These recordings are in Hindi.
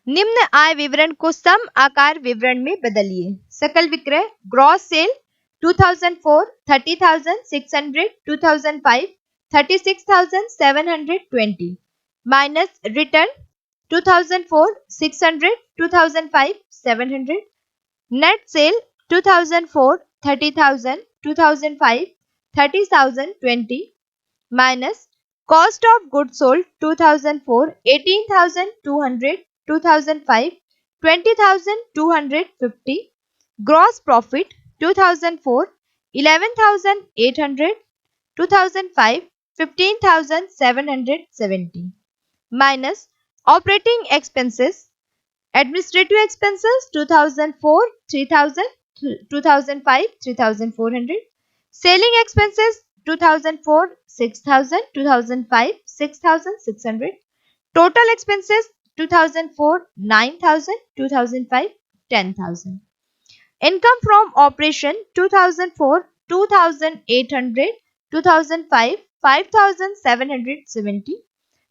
निम्न आय विवरण को सम आकार विवरण में बदलिए। सकल विक्रय gross sale 2004 30,600, 2005 36,720 minus return 2004 600, 2005 700, net sale 2004 30,000, 2005 30,020 minus cost of goods sold 2004 18,200, 2005 20,250, gross profit 2004 11,800, 2005 15,770 minus operating expenses administrative expenses 2004 3,000, 2005 3,400, selling expenses 2004 6,000, 2005 6,600, total expenses 2004 9,000, 2005 10,000. Income from operation 2004 2,800, 2005 5,770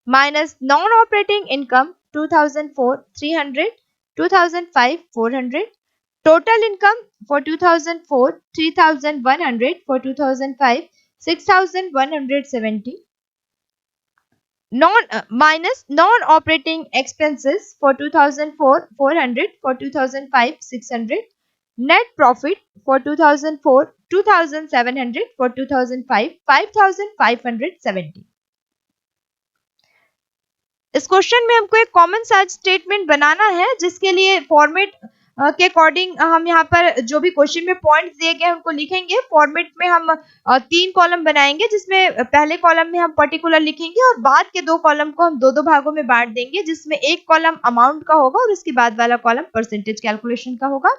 minus non-operating income 2004 300, 2005 400. Total income for 2004 3,100, for 2005 6,170. Minus non-operating expenses for 2004 400, for 2005 600. Net profit for 2004 2,700, for 2005 5,570. इस क्वेश्चन में हमको एक कॉमन सेंस स्टेटमेंट बनाना है, जिसके लिए फॉर्मेट के अकॉर्डिंग हम यहाँ पर जो भी क्वेश्चन में पॉइंट्स दिए गए उनको लिखेंगे। फॉर्मेट में हम 3 कॉलम बनाएंगे, जिसमें पहले कॉलम में हम पर्टिकुलर लिखेंगे और बाद के 2 कॉलम को हम 2-2 भागों में बांट देंगे, जिसमें एक कॉलम अमाउंट का होगा और उसके बाद वाला कॉलम परसेंटेज कैलकुलेशन का होगा।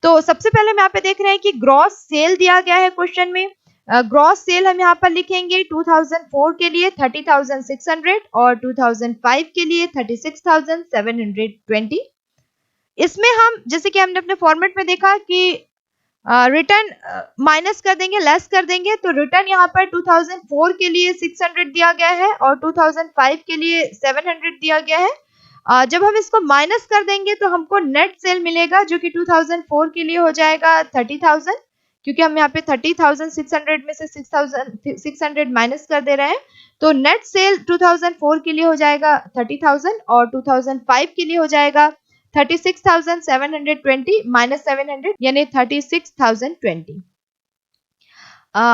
तो सबसे पहले हम यहाँ पे देख रहे हैं कि ग्रॉस सेल दिया गया है क्वेश्चन में। ग्रॉस सेल हम यहाँ पर लिखेंगे 2004 के लिए 30,600 और 2005 के लिए 36,720। इसमें हम जैसे कि हमने अपने फॉर्मेट में देखा कि रिटर्न माइनस कर देंगे, लेस कर देंगे, तो रिटर्न यहाँ पर 2004 के लिए 600 दिया गया है और 2005 के लिए 700 दिया गया है। जब हम इसको माइनस कर देंगे तो हमको नेट सेल मिलेगा, जो कि 2004 के लिए हो जाएगा 30,000, क्योंकि हम यहाँ पे 30,600 में से 6,600 माइनस कर दे रहे हैं। तो नेट सेल 2004 के लिए हो जाएगा 30,000 और 2005 के लिए हो जाएगा 36,720 माइनस 700 यानी 36,020।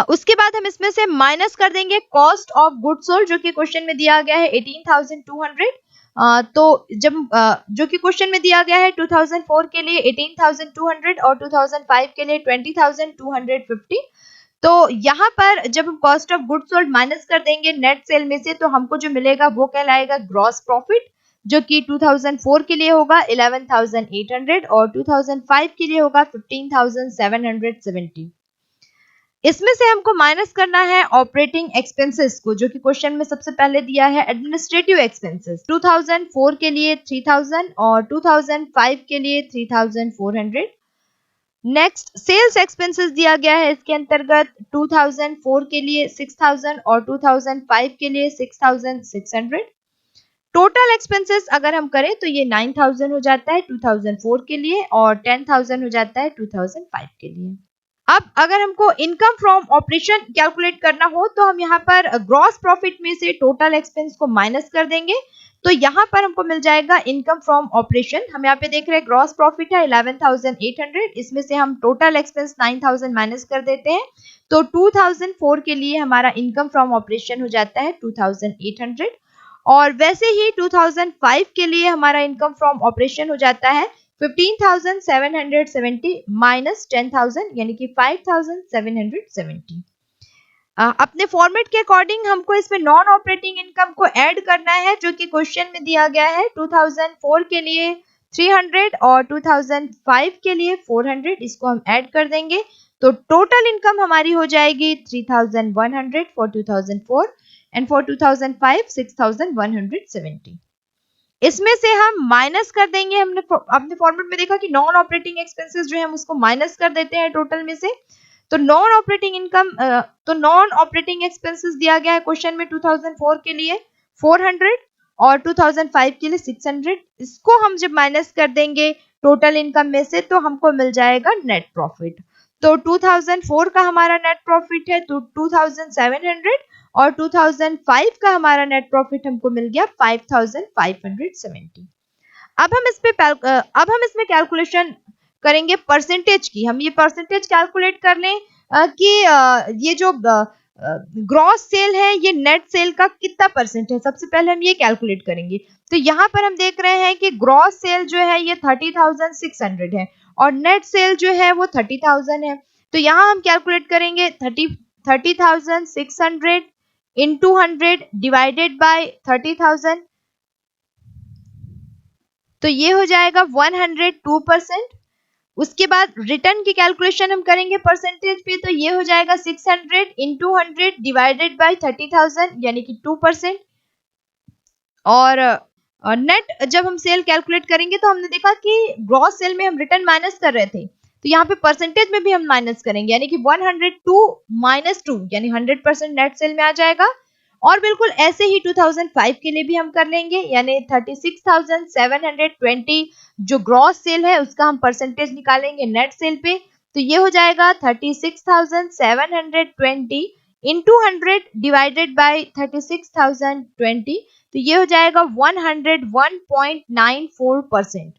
उसके बाद हम इसमें से माइनस कर देंगे कॉस्ट ऑफ गुड्स सोल्ड, जो कि क्वेश्चन में दिया गया है 18,200। तो जब जो कि क्वेश्चन में दिया गया है 2004 के लिए 18,200 और 2005 के लिए 20,250। तो यहाँ पर जब हम cost of goods sold minus कर देंगे नेट सेल में से, तो हमको जो मिलेगा वो कहलाएगा ग्रॉस प्रॉफिट, जो कि 2004 के लिए होगा 11,800 और 2005 के लिए होगा 15,770। इसमें से हमको माइनस करना है ऑपरेटिंग एक्सपेंसेस को, जो कि क्वेश्चन में सबसे पहले दिया है एडमिनिस्ट्रेटिव एक्सपेंसेस 2004 के लिए 3,000 और 2005 के लिए 3,400। नेक्स्ट सेल्स एक्सपेंसेस दिया गया है, इसके अंतर्गत 2004 के लिए 6,000 और 2005 के लिए 6,600। टोटल एक्सपेंसेस अगर हम करें तो ये 9,000 हो जाता है 2004 के लिए और 10,000 हो जाता है 2005 के लिए। अब अगर हमको इनकम फ्रॉम ऑपरेशन कैलकुलेट करना हो तो हम यहाँ पर ग्रॉस प्रॉफिट में से टोटल एक्सपेंस को माइनस कर देंगे, तो यहाँ पर हमको मिल जाएगा इनकम फ्रॉम ऑपरेशन। हम यहाँ पे देख रहे हैं ग्रॉस प्रॉफिट है 11,800, इसमें से हम टोटल एक्सपेंस 9,000 माइनस कर देते हैं, तो 2004 के लिए हमारा इनकम फ्रॉम ऑपरेशन हो जाता है 2,800 और वैसे ही 2005 के लिए हमारा इनकम फ्रॉम ऑपरेशन हो जाता है 15,770 माइनस 10,000 यानी कि 5,770। अपने फॉर्मेट के अकॉर्डिंग हमको इसमें नॉन ऑपरेटिंग इनकम को ऐड करना है, जो कि क्वेश्चन में दिया गया है 2004 के लिए 300 और 2005 के लिए 400। इसको हम ऐड कर देंगे तो टोटल इनकम हमारी हो जाएगी 3,100 फॉर 2004 एंड फॉर 2005 6,170। इसमें से हम माइनस कर देंगे, हमने अपने फॉर्मेट में देखा कि नॉन ऑपरेटिंग एक्सपेंसेस जो है हम उसको माइनस कर देते हैं टोटल में से। तो नॉन ऑपरेटिंग इनकम तो नॉन ऑपरेटिंग एक्सपेंसेस दिया गया है क्वेश्चन में 2004 के लिए 400 और 2005 के लिए 600। इसको हम जब माइनस कर देंगे टोटल इनकम में से तो हमको मिल जाएगा नेट प्रॉफिट। तो 2004 का हमारा नेट प्रॉफिट है तो 2700 और 2005 का हमारा नेट प्रॉफिट हमको मिल गया 5570। अब हम इसमें कैलकुलेशन करेंगे परसेंटेज की। हम ये परसेंटेज कैलकुलेट कर लें कि ये जो ग्रॉस सेल है ये नेट सेल का कितना परसेंट है। सबसे पहले हम ये कैलकुलेट करेंगे। तो यहाँ पर हम देख रहे हैं कि ग्रॉस सेल जो है ये 30,600 है और नेट सेल जो है वो 30,000 है। तो यहाँ हम कैलकुलेट करेंगे 30,600 इंटू 100 डिवाइडेड बाय 30,000। तो ये हो जाएगा 102%। उसके बाद रिटर्न की कैलकुलेशन हम करेंगे परसेंटेज पे। तो ये हो जाएगा 600 इंटू 100 डिवाइडेड बाय 30,000 यानी कि 2%। और नेट जब हम सेल कैलकुलेट करेंगे तो हमने देखा कि ग्रॉस सेल में हम रिटर्न माइनस कर रहे थे, तो यहाँ पे परसेंटेज में भी हम माइनस करेंगे यानी कि 102 माइनस 2 यानी 100% नेट सेल में आ जाएगा। और बिल्कुल ऐसे ही 2005 के लिए भी हम कर लेंगे यानी 36,720 जो ग्रॉस सेल है उसका हम परसेंटेज निकालेंगे नेट सेल पे। तो ये हो जाएगा 36,720 इंटू 100 डिवाइडेड बाय 36,020। तो ये हो जाएगा 101.94%।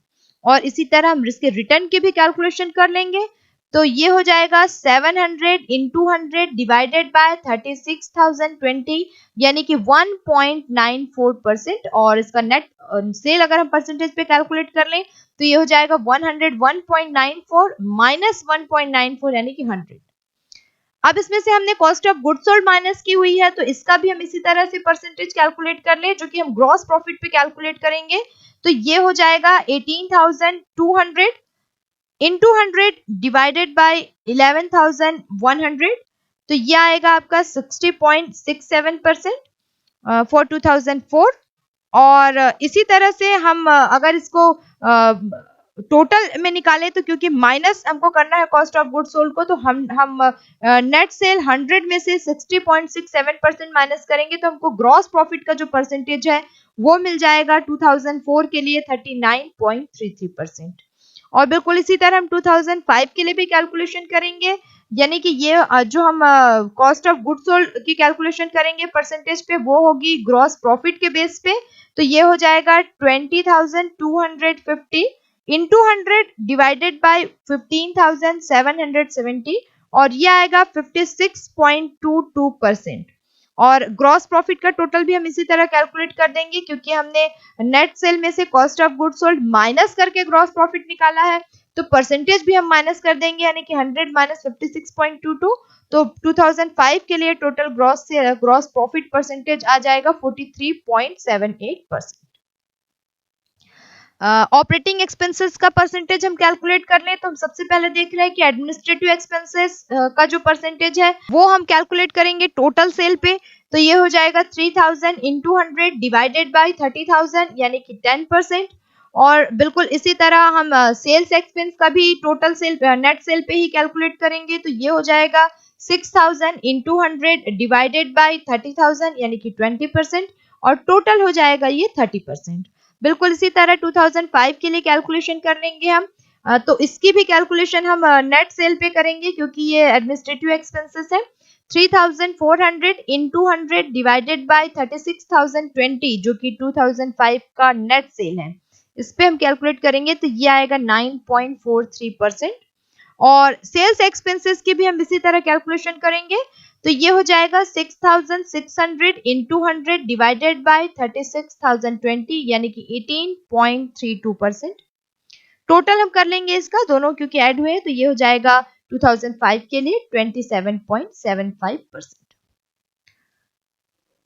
और इसी तरह हम इसके रिटर्न की भी कैलकुलेशन कर लेंगे। तो ये हो जाएगा 700 इंटू 100 डिवाइडेड बाय 36,020 यानी कि 1.94%। और इसका नेट सेल अगर हम परसेंटेज पे कैलकुलेट कर लें तो ये हो जाएगा 101.94 माइनस 1.94 यानी कि 100। अब इसमें से हमने cost of goods sold minus की हुई है तो इसका भी हम इसी तरह से परसेंटेज कैलकुलेट कर ले जो कि हम ग्रॉस प्रॉफिट पे कैलकुलेट करेंगे। तो ये हो जाएगा 18,200 इंटू 100 डिवाइडेड बाय 11,100। तो ये आएगा आपका 60.67% फॉर 2004। और इसी तरह से हम अगर इसको टोटल में निकालें तो क्योंकि माइनस हमको करना है कॉस्ट ऑफ गुड्स सोल्ड को तो हम नेट सेल 100 में से 60.67% माइनस करेंगे तो हमको ग्रॉस प्रॉफिट का जो परसेंटेज है वो मिल जाएगा 2004 के लिए 39.33%। और बिल्कुल इसी तरह हम 2005 के लिए भी कैलकुलेशन करेंगे यानी कि ये जो हम कॉस्ट ऑफ गुड्स सोल्ड की कैलकुलेशन करेंगे परसेंटेज पे वो होगी ग्रॉस प्रॉफिट के बेस पे। तो ये हो जाएगा 20,250 इंटू 100 डिवाइडेड बाय 15,770 और ये आएगा 56.22%। और ग्रॉस प्रॉफिट का टोटल भी हम इसी तरह कैलकुलेट कर देंगे क्योंकि हमने नेट सेल में से cost of goods sold minus करके ग्रॉस प्रॉफिट निकाला है तो परसेंटेज भी हम माइनस कर देंगे यानी कि 100 माइनस 56.22। तो 2005 के लिए टोटल ग्रॉस प्रॉफिट परसेंटेज आ जाएगा 43.78%। ऑपरेटिंग एक्सपेंसेस का परसेंटेज हम कैलकुलेट कर लें तो हम सबसे पहले देख रहे हैं कि एडमिनिस्ट्रेटिव एक्सपेंसेस का जो परसेंटेज है वो हम कैलकुलेट करेंगे टोटल सेल पे। तो ये हो जाएगा 3,000 इंटू 100 डिवाइडेड बाय 30,000 यानी कि 10%। और बिल्कुल इसी तरह हम सेल्स एक्सपेंस का भी टोटल सेल नेट सेल पे ही कैलकुलेट करेंगे। तो ये हो जाएगा 6,000 इंटू 100 डिवाइडेड बाय 30,000 यानी कि 20% और टोटल हो जाएगा ये 30%। बिल्कुल इसी तरह 2005 के लिए कैलकुलेशन कर लेंगे हम। तो इसकी भी कैलकुलेशन हम नेट सेल पे करेंगे क्योंकि ये एडमिनिस्ट्रेटिव एक्सपेंसेस है। 3,400 इंटू 100 डिवाइडेड बाय 36,020 जो कि 2005 का नेट सेल है इस पे हम कैलकुलेट करेंगे तो ये आएगा 9.43%। और सेल्स एक्सपेंसेस की भी हम इसी तरह कैलकुलेशन करेंगे तो ये हो जाएगा 6,600 इंटू 100 डिवाइडेड बाय 36,020 यानी कि 18.32%। टोटल हम कर लेंगे इसका दोनों क्योंकि ऐड हुए तो ये हो जाएगा 2005 के लिए 27.75%।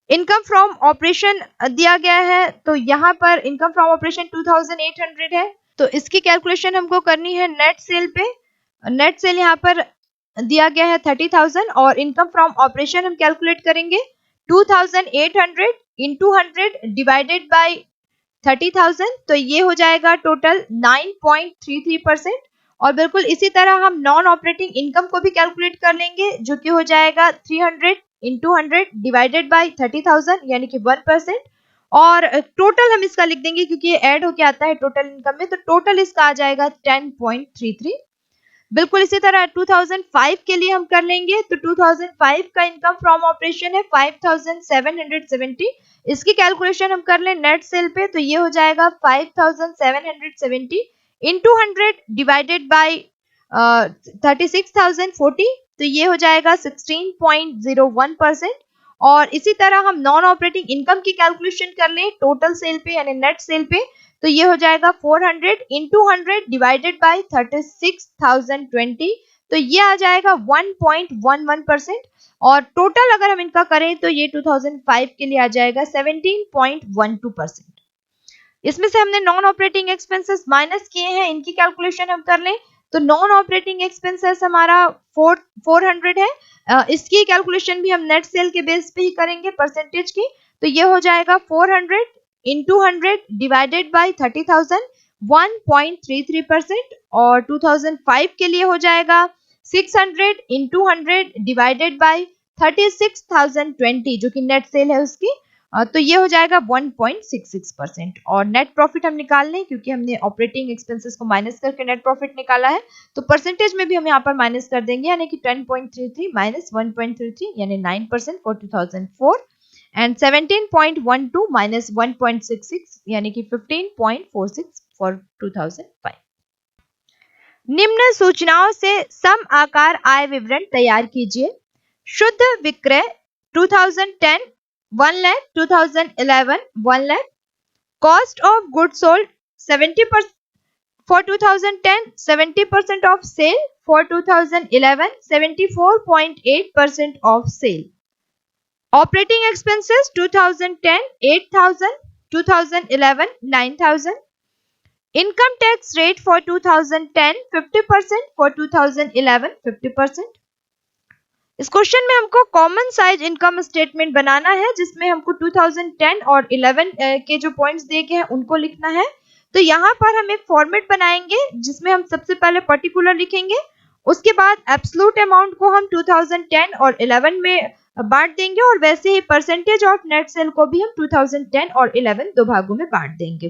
इनकम फ्रॉम ऑपरेशन दिया गया है तो यहाँ पर इनकम फ्रॉम ऑपरेशन 2,800 है तो इसकी कैलकुलेशन हमको करनी है नेट सेल पे। नेट सेल यहाँ पर दिया गया है 30,000 और इनकम फ्रॉम ऑपरेशन हम कैलकुलेट करेंगे 2,800 इंटू 100 डिवाइडेड बाय 30,000। तो ये हो जाएगा टोटल 9.33%। और बिल्कुल इसी तरह हम नॉन ऑपरेटिंग इनकम को भी कैलकुलेट कर लेंगे जो कि हो जाएगा 300 इंटू 100 डिवाइडेड बाय 30,000 यानी कि 1%। और टोटल हम इसका लिख देंगे क्योंकि ये ऐड होके आता है टोटल इनकम में, तो टोटल इसका आ जाएगा 10.33। बिल्कुल इसी तरह 2005 के लिए हम कर लेंगे, तो 2005 का इनकम फ्रॉम ऑपरेशन है 5770। इसकी कैलकुलेशन हम कर लें नेट सेल पे, तो ये हो जाएगा 5770 इंटू 100 डिवाइडेड बाई 36,040, तो ये हो जाएगा 16.01%। और इसी तरह हम नॉन ऑपरेटिंग इनकम की कैलकुलेशन कर लें टोटल सेल पे यानी नेट सेल पे, तो ये हो जाएगा 400 इंटू 100 डिवाइडेड बाई 36,020, तो ये आ जाएगा 1.11%। और टोटल अगर हम इनका करें तो ये 2005 के लिए आ जाएगा 17.12%। इसमें से हमने नॉन ऑपरेटिंग एक्सपेंसेस माइनस किए हैं, इनकी कैलकुलेशन हम कर लें, तो नॉन ऑपरेटिंग एक्सपेंसेस हमारा 400 है। इसकी कैलकुलेशन भी हम नेट सेल के बेस पे ही करेंगे परसेंटेज की, तो ये हो जाएगा 400 इंटू 100 डिवाइडेड बाई 30,000 1.33%। और 2005 के लिए हो जाएगा 600 इंटू 100 डिवाइडेड बाई 36,020 जो कि नेट सेल है उसकी, तो ये हो जाएगा 1.66%। और नेट प्रॉफिट हम निकाल लें क्योंकि हमने ऑपरेटिंग एक्सपेंसेस को माइनस करके नेट प्रॉफिट निकाला है, तो परसेंटेज में भी हम यहाँ पर माइनस कर देंगे, यानी कि 10.33 माइनस 1.33 यानी 9% फॉर 2004 एंड 17.12 माइनस 1.66 यानी कि 15.46 फॉर 2005। निम्न सूचनाओं से सम आकार आय विवरण तैयार कीजिए। शुद्ध विक्रय 2010 1 lakh, 2011 1 lakh, cost of goods sold 70% for 2010, 70% of sale for 2011, 74.8% of sale. Operating expenses 2010 8,000, 2011 9,000. Income tax rate for 2010 50%, for 2011 50%. इस क्वेश्चन में हमको कॉमन साइज इनकम स्टेटमेंट बनाना है जिसमें हमको 2010 और 11 के जो पॉइंट्स दिए गए हैं उनको लिखना है। तो यहाँ पर हम एक फॉर्मेट बनाएंगे जिसमें हम सबसे पहले पर्टिकुलर लिखेंगे, उसके बाद एब्सोल्यूट अमाउंट को हम 2010 और 11 में बांट देंगे और वैसे ही परसेंटेज ऑफ नेट सेल को भी हम 2010 और 11 दो भागों में बांट देंगे।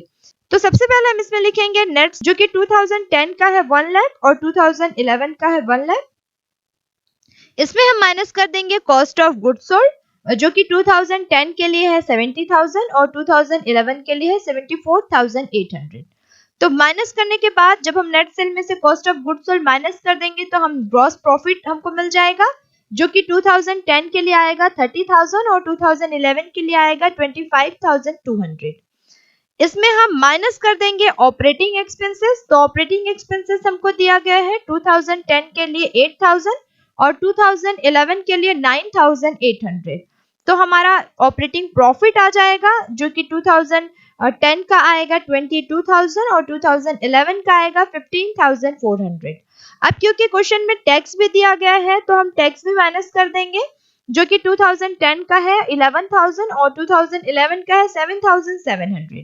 तो सबसे पहले हम इसमें लिखेंगे नेट जो कि 2010 का है 1 लाख और 2011 का है 1 लाख। इसमें हम माइनस कर देंगे कॉस्ट ऑफ गुड्स सोल्ड जो कि 2010 के लिए है 70,000 और 2011 के लिए है 74,800। तो माइनस करने के बाद जब हम नेट सेल में से cost of goods sold minus कर देंगे तो हम ग्रॉस प्रॉफिट हमको मिल जाएगा जो कि 2010 के लिए आएगा 30,000 और 2011 के लिए आएगा 25,200। इसमें हम माइनस कर देंगे ऑपरेटिंग एक्सपेंसेस, तो ऑपरेटिंग एक्सपेंसेस हमको दिया गया है 2010 के लिए 8,000 और 2011 के लिए 9,800। तो हमारा ऑपरेटिंग प्रॉफिट आ जाएगा जो कि 2010 का आएगा 22,000 और 2011 का आएगा 15,400। अब क्योंकि क्वेश्चन में टैक्स भी दिया गया है तो हम टैक्स भी माइनस कर देंगे जो कि 2010 का है 11,000 और 2011 का है 7,700।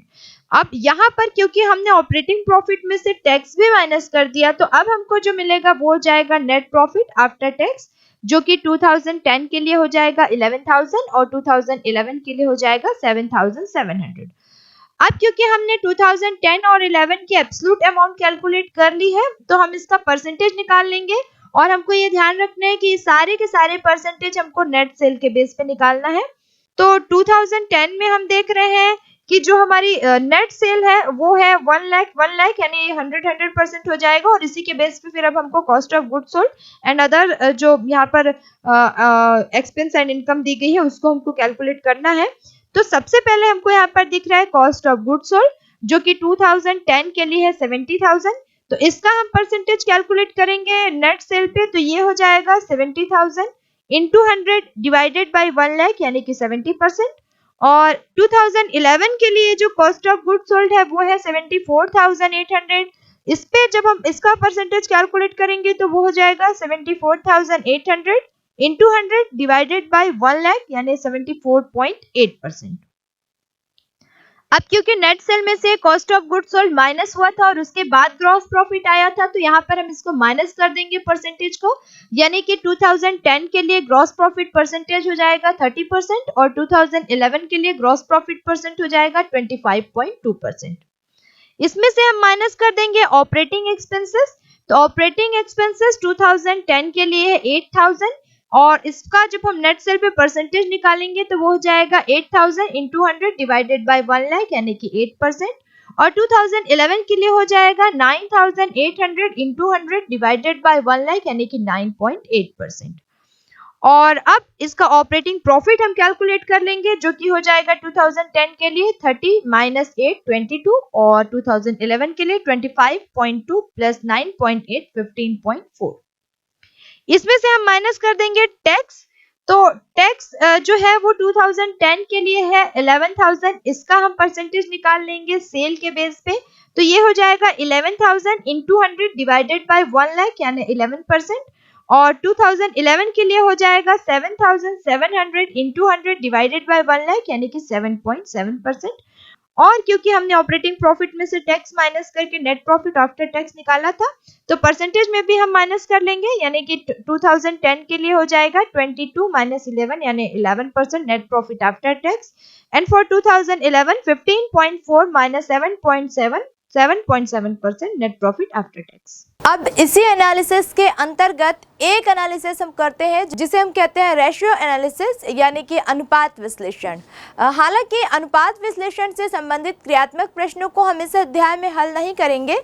अब यहाँ पर क्योंकि हमने ऑपरेटिंग प्रॉफिट में से टैक्स भी माइनस कर दिया तो अब हमको जो मिलेगा वो हो जाएगा नेट प्रॉफिट आफ्टर टैक्स जो कि 2010 के लिए हो जाएगा 11,000 और 2011 के लिए हो जाएगा 7,700। अब क्योंकि हमने 2010 और 11 की एब्सोल्यूट अमाउंट कैलकुलेट कर ली है तो हम इसका परसेंटेज निकाल लेंगे और हमको ये ध्यान रखना है कि सारे के सारे परसेंटेज हमको नेट सेल के बेस पे निकालना है। तो 2010 में हम देख रहे हैं कि जो हमारी नेट सेल है वो है 1 लाख यानी 100% हो जाएगा और इसी के बेस पे फिर अब हमको cost of goods sold and other जो यहाँ पर एक्सपेंस एंड इनकम दी गई है उसको हमको कैलकुलेट करना है। तो सबसे पहले हमको यहाँ पर दिख रहा है कॉस्ट ऑफ गुड्स सोल्ड जो कि 2010 के लिए है 70,000। तो इसका हम परसेंटेज कैलकुलेट करेंगे नेट सेल पे, तो ये हो जाएगा 70,000 इंटू 100 डिवाइडेड बाई 1 लाख यानी कि 70%। और 2011 के लिए जो कॉस्ट ऑफ गुड्स सोल्ड है वो है 74,800। इस पे जब हम इसका परसेंटेज कैलकुलेट करेंगे तो वो हो जाएगा 74,800 इंटू 100 डिवाइडेड बाई 1 लाख यानी 74.8%। अब क्योंकि नेट सेल में से cost of good sold minus हुआ था और उसके बाद ग्रॉस प्रॉफिट आया था, तो यहाँ पर हम इसको माइनस कर देंगे परसेंटेज को, यानी कि 2010 के लिए ग्रॉस प्रॉफिट परसेंटेज हो जाएगा 30% और 2011 के लिए ग्रॉस प्रॉफिट परसेंट हो जाएगा 25.2%। इसमें से हम माइनस कर देंगे ऑपरेटिंग एक्सपेंसेस। तो ऑपरेटिंग एक्सपेंसेस 2010 के लिए है 8000 और इसका जब हम नेट सेल पे परसेंटेज निकालेंगे तो वो हो जाएगा 8000 into 100 डिवाइडेड बाय 1 लाख यानी कि 8%। और 2011 के लिए हो जाएगा 9800 into 100 डिवाइडेड बाय 1 लाख यानी कि 9.8%। और अब इसका ऑपरेटिंग प्रॉफिट हम कैलकुलेट कर लेंगे, जो कि हो जाएगा 2010 के लिए 30 माइनस 8 22 और 2011 के लिए 25.2 प्लस 9.8 15.4। इसमें से हम माइनस कर देंगे टैक्स। तो टैक्स जो है वो 2010 के लिए है 11,000, इसका हम परसेंटेज निकाल लेंगे सेल के बेस पे, तो ये हो जाएगा 11,000 into 100 डिवाइडेड बाय 1 लाख यानी 11%। और 2011 के लिए हो जाएगा 7,700 into 100 डिवाइडेड बाय 1 लाख यानी कि 7.7%। और क्योंकि हमने ऑपरेटिंग प्रॉफिट में से टैक्स माइनस करके नेट प्रॉफिट आफ्टर टैक्स निकाला था, तो परसेंटेज में भी हम माइनस कर लेंगे, यानी कि 2010 के लिए हो जाएगा 22 माइनस 11 यानी 11% net profit after tax. And for 2011 15.4 minus 7.7% net profit after tax. अब इसी एनालिसिस के अंतर्गत एक एनालिसिस हम करते हैं जिसे हम कहते हैं रेशियो एनालिसिस यानी कि अनुपात विश्लेषण। हालांकि अनुपात विश्लेषण से संबंधित क्रियात्मक प्रश्नों को हम इस अध्याय में हल नहीं करेंगे,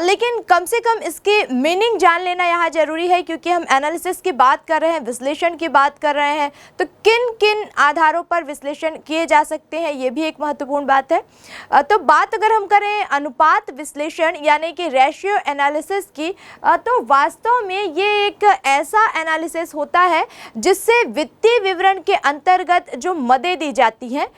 लेकिन कम से कम इसकी मीनिंग जान लेना यहाँ जरूरी है, क्योंकि हम एनालिसिस की बात कर रहे हैं, विश्लेषण की बात कर रहे हैं, तो किन किन आधारों पर विश्लेषण किए जा सकते हैं ये भी एक महत्वपूर्ण बात है। तो बात अगर हम करें अनुपात विश्लेषण यानी कि रेशियो एनालिसिस की, तो वास्तव में ये एक ऐसा एनालिसिस होता है जिससे वित्तीय विवरण के अंतर्गत जो मदें दी जाती हैं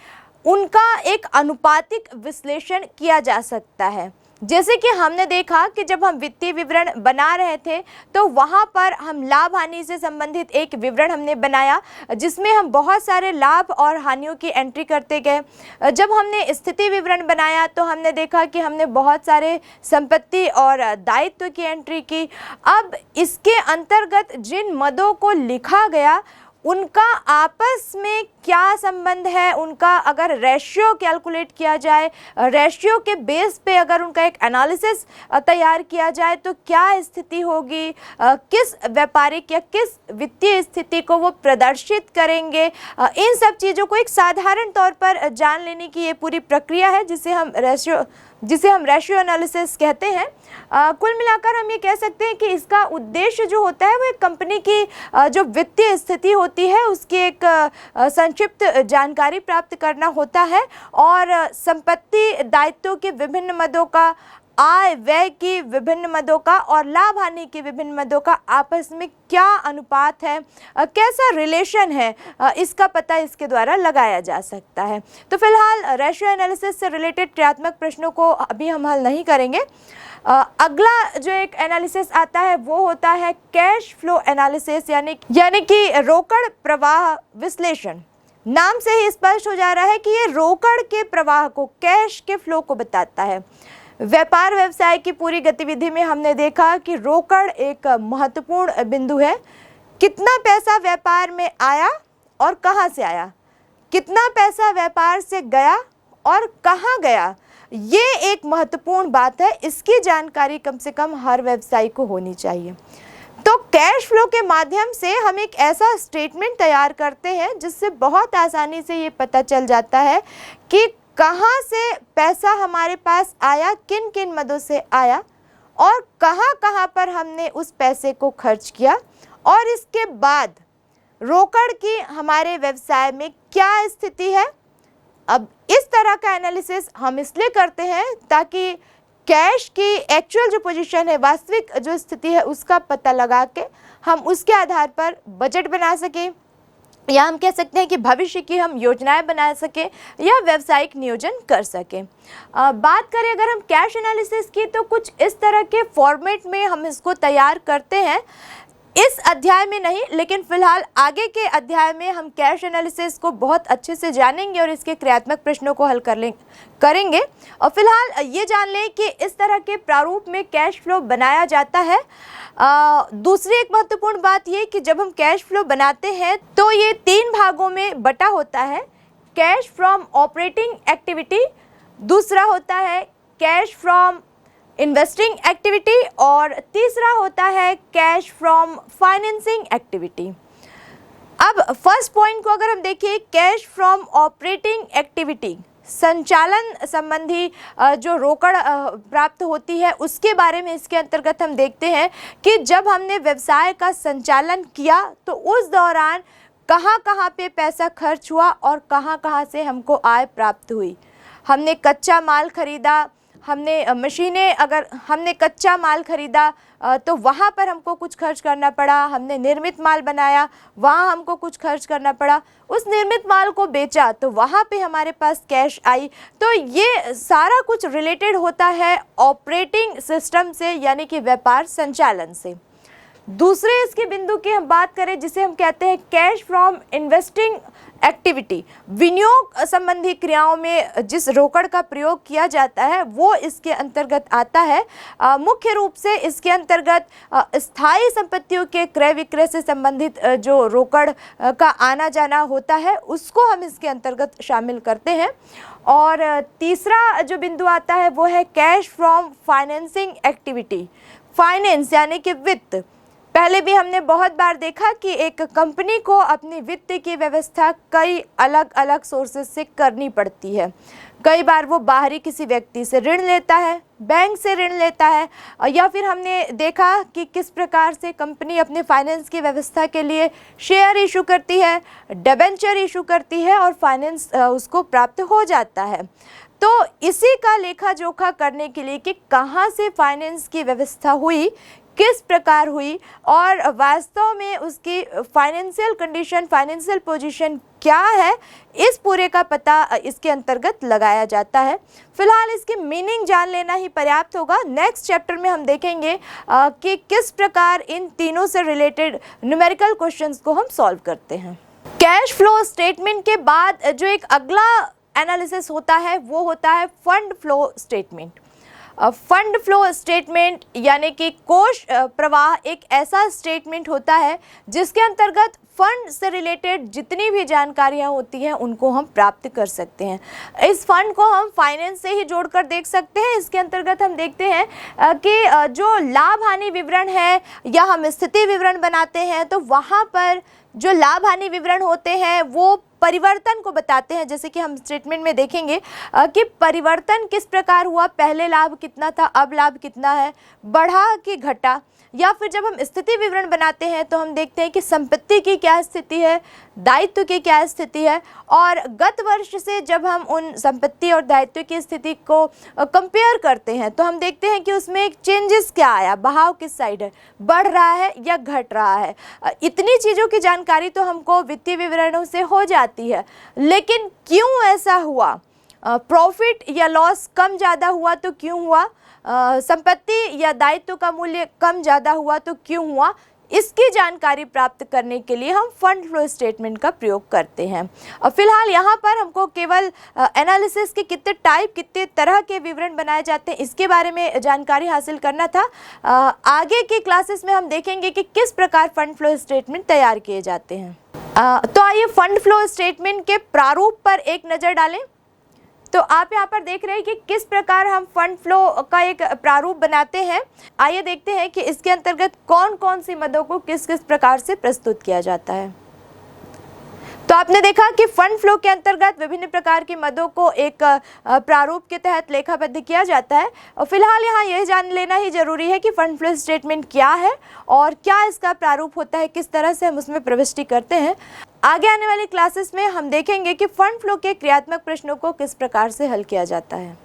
उनका एक अनुपातिक विश्लेषण किया जा सकता है। जैसे कि हमने देखा कि जब हम वित्तीय विवरण बना रहे थे तो वहाँ पर हम लाभ हानि से संबंधित एक विवरण हमने बनाया, जिसमें हम बहुत सारे लाभ और हानियों की एंट्री करते गए। जब हमने स्थिति विवरण बनाया तो हमने देखा कि हमने बहुत सारे संपत्ति और दायित्व की एंट्री की। अब इसके अंतर्गत जिन मदों को लिखा गया उनका आपस में क्या संबंध है, उनका अगर रेशियो कैलकुलेट किया जाए, रेशियो के बेस पे अगर उनका एक एनालिसिस तैयार किया जाए तो क्या स्थिति होगी, किस व्यापारिक या किस वित्तीय स्थिति को वो प्रदर्शित करेंगे, इन सब चीज़ों को एक साधारण तौर पर जान लेने की ये पूरी प्रक्रिया है जिसे हम रेशियो एनालिसिस कहते हैं। कुल मिलाकर हम ये कह सकते हैं कि इसका उद्देश्य जो होता है वो एक कंपनी की जो वित्तीय स्थिति होती है उसकी एक संक्षिप्त जानकारी प्राप्त करना होता है, और संपत्ति दायित्वों के विभिन्न मदों का, आय व्यय की विभिन्न मदों का और लाभ हानि की विभिन्न मदों का आपस में क्या अनुपात है, कैसा रिलेशन है, इसका पता इसके द्वारा लगाया जा सकता है। तो फिलहाल रेशियो एनालिसिस से रिलेटेड क्रियात्मक प्रश्नों को अभी हम हल नहीं करेंगे। अगला जो एक एनालिसिस आता है वो होता है कैश फ्लो एनालिसिस यानी कि रोकड़ प्रवाह विश्लेषण। नाम से ही स्पष्ट हो जा रहा है कि ये रोकड़ के प्रवाह को, कैश के फ्लो को बताता है। व्यापार व्यवसाय की पूरी गतिविधि में हमने देखा कि रोकड़ एक महत्वपूर्ण बिंदु है। कितना पैसा व्यापार में आया और कहाँ से आया, कितना पैसा व्यापार से गया और कहाँ गया, ये एक महत्वपूर्ण बात है। इसकी जानकारी कम से कम हर व्यवसायी को होनी चाहिए। तो कैश फ्लो के माध्यम से हम एक ऐसा स्टेटमेंट तैयार करते हैं जिससे बहुत आसानी से ये पता चल जाता है कि कहाँ से पैसा हमारे पास आया, किन किन मदों से आया और कहाँ कहाँ पर हमने उस पैसे को खर्च किया, और इसके बाद रोकड़ की हमारे व्यवसाय में क्या स्थिति है। अब इस तरह का एनालिसिस हम इसलिए करते हैं ताकि कैश की एक्चुअल जो पोजीशन है, वास्तविक जो स्थिति है, उसका पता लगा के हम उसके आधार पर बजट बना सकें, या हम कह सकते हैं कि भविष्य की हम योजनाएं बना सकें या व्यावसायिक नियोजन कर सकें। बात करें अगर हम कैश एनालिसिस की, तो कुछ इस तरह के फॉर्मेट में हम इसको तैयार करते हैं। इस अध्याय में नहीं, लेकिन फिलहाल आगे के अध्याय में हम कैश एनालिसिस को बहुत अच्छे से जानेंगे और इसके क्रियात्मक प्रश्नों को हल करेंगे। और फिलहाल ये जान लें कि इस तरह के प्रारूप में कैश फ्लो बनाया जाता है। दूसरी एक महत्वपूर्ण बात ये कि जब हम कैश फ्लो बनाते हैं तो ये 3 भागों में बटा होता है। कैश फ्रॉम ऑपरेटिंग एक्टिविटी, दूसरा होता है कैश फ्रॉम इन्वेस्टिंग एक्टिविटी और तीसरा होता है कैश फ्रॉम फाइनेंसिंग एक्टिविटी। अब फर्स्ट पॉइंट को अगर हम देखें, कैश फ्रॉम ऑपरेटिंग एक्टिविटी, संचालन संबंधी जो रोकड़ प्राप्त होती है उसके बारे में इसके अंतर्गत हम देखते हैं कि जब हमने व्यवसाय का संचालन किया तो उस दौरान कहाँ कहाँ पे पैसा खर्च हुआ और कहाँ कहाँ से हमको आय प्राप्त हुई। हमने कच्चा माल खरीदा, हमने मशीनें, अगर हमने कच्चा माल खरीदा तो वहाँ पर हमको कुछ खर्च करना पड़ा। हमने निर्मित माल बनाया, वहाँ हमको कुछ खर्च करना पड़ा। उस निर्मित माल को बेचा तो वहाँ पे हमारे पास कैश आई। तो ये सारा कुछ रिलेटेड होता है ऑपरेटिंग सिस्टम से, यानी कि व्यापार संचालन से। दूसरे इसके बिंदु की हम बात करें जिसे हम कहते हैं कैश फ्रॉम इन्वेस्टिंग एक्टिविटी, विनियोग संबंधी क्रियाओं में जिस रोकड़ का प्रयोग किया जाता है वो इसके अंतर्गत आता है। मुख्य रूप से इसके अंतर्गत स्थायी संपत्तियों के क्रय विक्रय से संबंधित जो रोकड़ का आना जाना होता है उसको हम इसके अंतर्गत शामिल करते हैं। और तीसरा जो बिंदु आता है वो है cash from financing activity. Finance यानी कि वित्त। पहले भी हमने बहुत बार देखा कि एक कंपनी को अपनी वित्त की व्यवस्था कई अलग अलग सोर्सेस से करनी पड़ती है। कई बार वो बाहरी किसी व्यक्ति से ऋण लेता है, बैंक से ऋण लेता है, या फिर हमने देखा कि किस प्रकार से कंपनी अपने फाइनेंस की व्यवस्था के लिए शेयर इशू करती है, डिबेंचर इशू करती है और फाइनेंस उसको प्राप्त हो जाता है। तो इसी का लेखा जोखा करने के लिए कि कहाँ से फाइनेंस की व्यवस्था हुई, किस प्रकार हुई और वास्तव में उसकी फाइनेंशियल कंडीशन, फाइनेंशियल पोजीशन क्या है, इस पूरे का पता इसके अंतर्गत लगाया जाता है। फिलहाल इसकी मीनिंग जान लेना ही पर्याप्त होगा। नेक्स्ट चैप्टर में हम देखेंगे कि किस प्रकार इन तीनों से रिलेटेड न्यूमेरिकल क्वेश्चंस को हम सॉल्व करते हैं। कैश फ्लो स्टेटमेंट के बाद जो एक अगला एनालिसिस होता है वो होता है fund flow statement. Fund flow statement यानी कि कोष प्रवाह एक ऐसा स्टेटमेंट होता है जिसके अंतर्गत फंड से रिलेटेड जितनी भी जानकारियां होती हैं उनको हम प्राप्त कर सकते हैं। इस फंड को हम फाइनेंस से ही जोड़कर देख सकते हैं। इसके अंतर्गत हम देखते हैं कि जो लाभ हानि विवरण है या हम स्थिति विवरण बनाते हैं तो वहाँ पर जो लाभ हानि विवरण होते हैं वो परिवर्तन को बताते हैं। जैसे कि हम स्टेटमेंट में देखेंगे कि परिवर्तन किस प्रकार हुआ, पहले लाभ कितना था, अब लाभ कितना है, बढ़ा कि घटा। या फिर जब हम स्थिति विवरण बनाते हैं तो हम देखते हैं कि संपत्ति की क्या स्थिति है, दायित्व की क्या स्थिति है, और गत वर्ष से जब हम उन संपत्ति और दायित्व की स्थिति को कंपेयर करते हैं तो हम देखते हैं कि उसमें एक चेंजेस क्या आया, बहाव किस साइड है, बढ़ रहा है या घट रहा है। इतनी चीज़ों की जानकारी तो हमको वित्तीय विवरणों से हो जाती है, लेकिन क्यों ऐसा हुआ, प्रॉफिट या लॉस कम ज़्यादा हुआ तो क्यों हुआ, संपत्ति या दायित्व का मूल्य कम ज़्यादा हुआ तो क्यों हुआ, इसकी जानकारी प्राप्त करने के लिए हम फंड फ्लो स्टेटमेंट का प्रयोग करते हैं। और फिलहाल यहाँ पर हमको केवल एनालिसिस के कितने टाइप, कितने तरह के विवरण बनाए जाते हैं इसके बारे में जानकारी हासिल करना था। आगे की क्लासेस में हम देखेंगे कि किस प्रकार फंड फ्लो स्टेटमेंट तैयार किए जाते हैं। तो आइए फंड फ्लो स्टेटमेंट के प्रारूप पर एक नज़र डालें। तो आप यहाँ पर देख रहे हैं कि किस प्रकार हम फंड फ्लो का एक प्रारूप बनाते हैं। आइए देखते हैं कि इसके अंतर्गत कौन कौन सी मदों को किस किस प्रकार से प्रस्तुत किया जाता है। तो आपने देखा कि फंड फ्लो के अंतर्गत विभिन्न प्रकार की मदों को एक प्रारूप के तहत लेखाबद्ध किया जाता है। और फिलहाल यहाँ यह जान लेना ही जरूरी है कि फंड फ्लो स्टेटमेंट क्या है और क्या इसका प्रारूप होता है, किस तरह से हम उसमें प्रविष्टि करते हैं। आगे आने वाली क्लासेस में हम देखेंगे कि फंड फ्लो के क्रियात्मक प्रश्नों को किस प्रकार से हल किया जाता है।